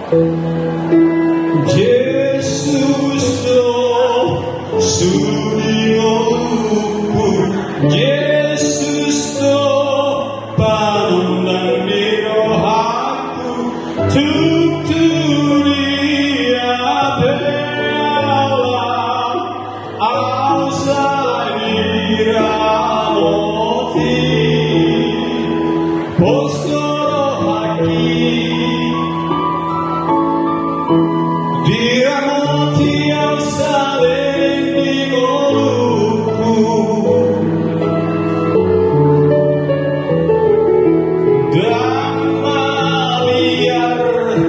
Jesus to sudi ukur, Jesus to panundang nirohaku, tuturia bealam, ausalira moti, poskoro haki. Diramoti yang saling digoluku, dan biar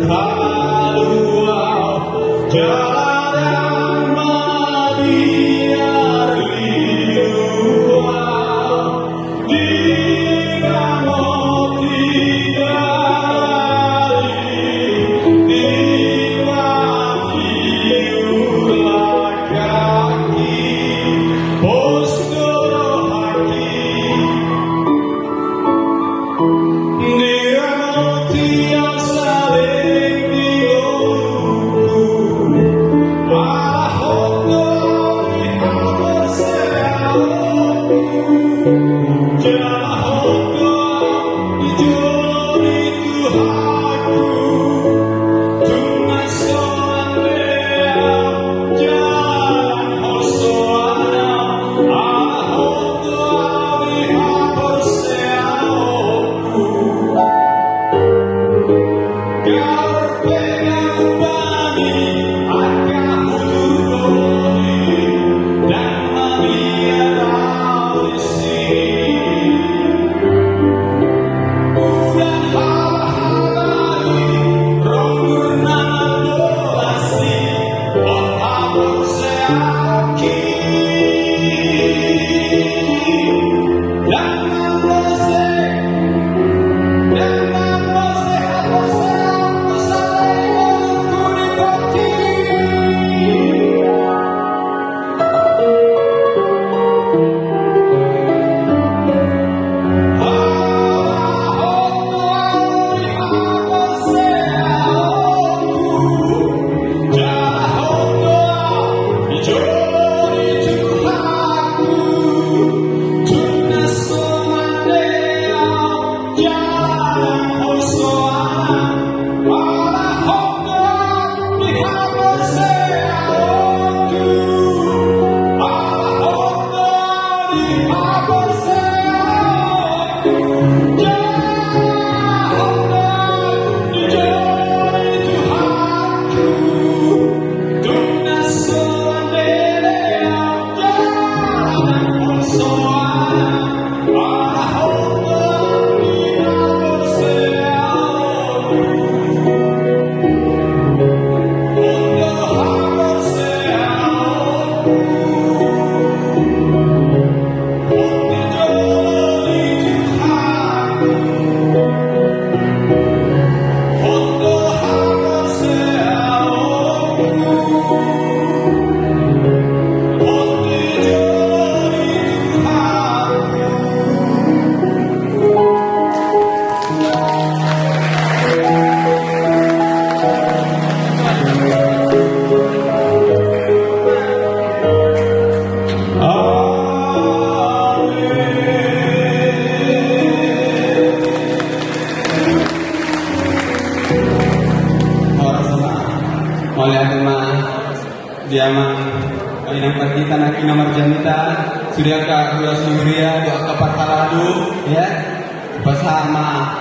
taluau jalan biar liuau. Diramoti diamang inang partita nak inamar janita sudah ka hura suria doa ka partaladu ya bersama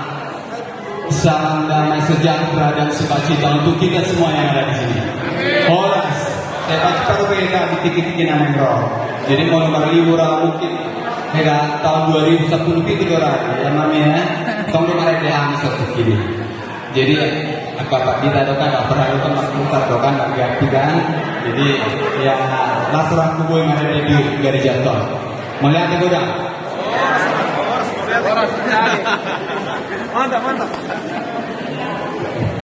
salam damai sejahtera dan sukacita untuk kita semua yang ada di sini. Horas, saya baca kita titik-titik nama roh. Jadi mau berliburan mungkin tahun 2010 itu orang yang namanya tahun kemarin dia satu kini. Jadi apa kita dokan pernah dokan maklumat dokan gantikan. Jadi ya laporan kubu yang ada di garis jantung. Melihat itu dah. Mantap.